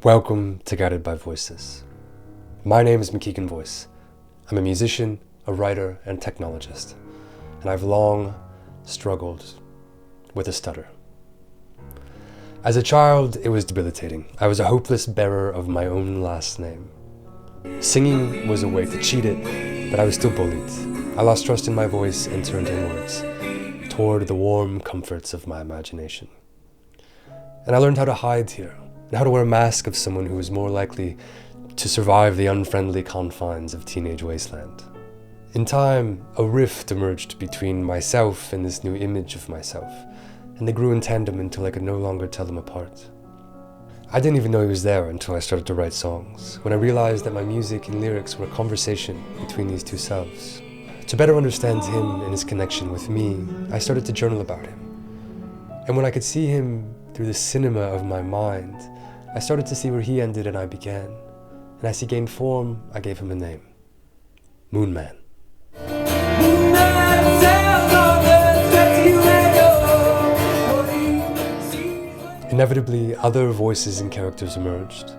Welcome to Guided by Voices. My name is McKeegan Voice. I'm a musician, a writer, and technologist, and I've long struggled with a stutter. As a child, it was debilitating. I was a hopeless bearer of my own last name. Singing was a way to cheat it, but I was still bullied. I lost trust in my voice and turned inwards, toward the warm comforts of my imagination. And I learned how to hide here, and how to wear a mask of someone who was more likely to survive the unfriendly confines of teenage wasteland. In time, a rift emerged between myself and this new image of myself, and they grew in tandem until I could no longer tell them apart. I didn't even know he was there until I started to write songs, when I realized that my music and lyrics were a conversation between these two selves. To better understand him and his connection with me, I started to journal about him. And when I could see him through the cinema of my mind, I started to see where he ended and I began. And as he gained form, I gave him a name. Moon Man. Inevitably, other voices and characters emerged,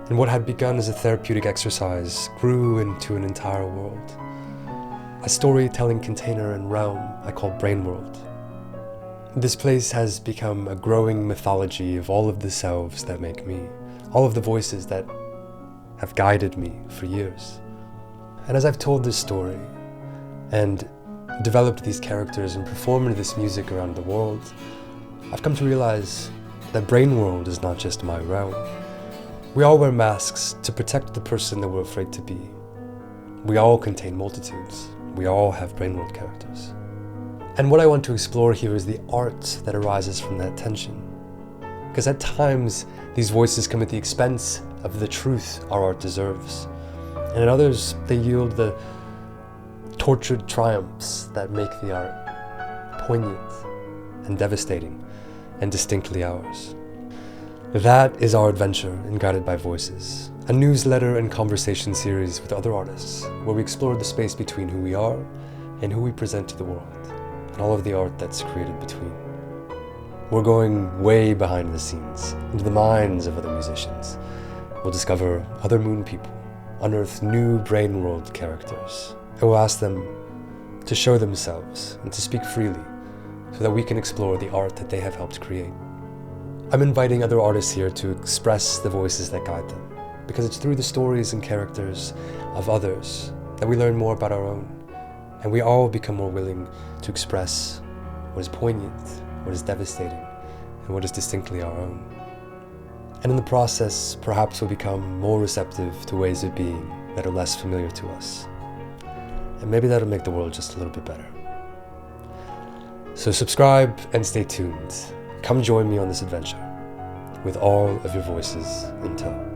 and what had begun as a therapeutic exercise grew into an entire world. A storytelling container and realm I call Brain World. This place has become a growing mythology of all of the selves that make me, all of the voices that have guided me for years. And as I've told this story and developed these characters and performed this music around the world, I've come to realize that Brain World is not just my realm. We all wear masks to protect the person that we're afraid to be. We all contain multitudes. We all have Brain World characters. And what I want to explore here is the art that arises from that tension. Because at times, these voices come at the expense of the truth our art deserves. And at others, they yield the tortured triumphs that make the art poignant and devastating and distinctly ours. That is our adventure in Guided by Voices, a newsletter and conversation series with other artists where we explore the space between who we are and who we present to the world, and all of the art that's created between. We're going way behind the scenes, into the minds of other musicians. We'll discover other moon people, unearth new Brain World characters, and we'll ask them to show themselves and to speak freely so that we can explore the art that they have helped create. I'm inviting other artists here to express the voices that guide them, because it's through the stories and characters of others that we learn more about our own, and we all become more willing to express what is poignant, what is devastating, and what is distinctly our own. And in the process, perhaps we'll become more receptive to ways of being that are less familiar to us. And maybe that'll make the world just a little bit better. So subscribe and stay tuned. Come join me on this adventure with all of your voices in tow.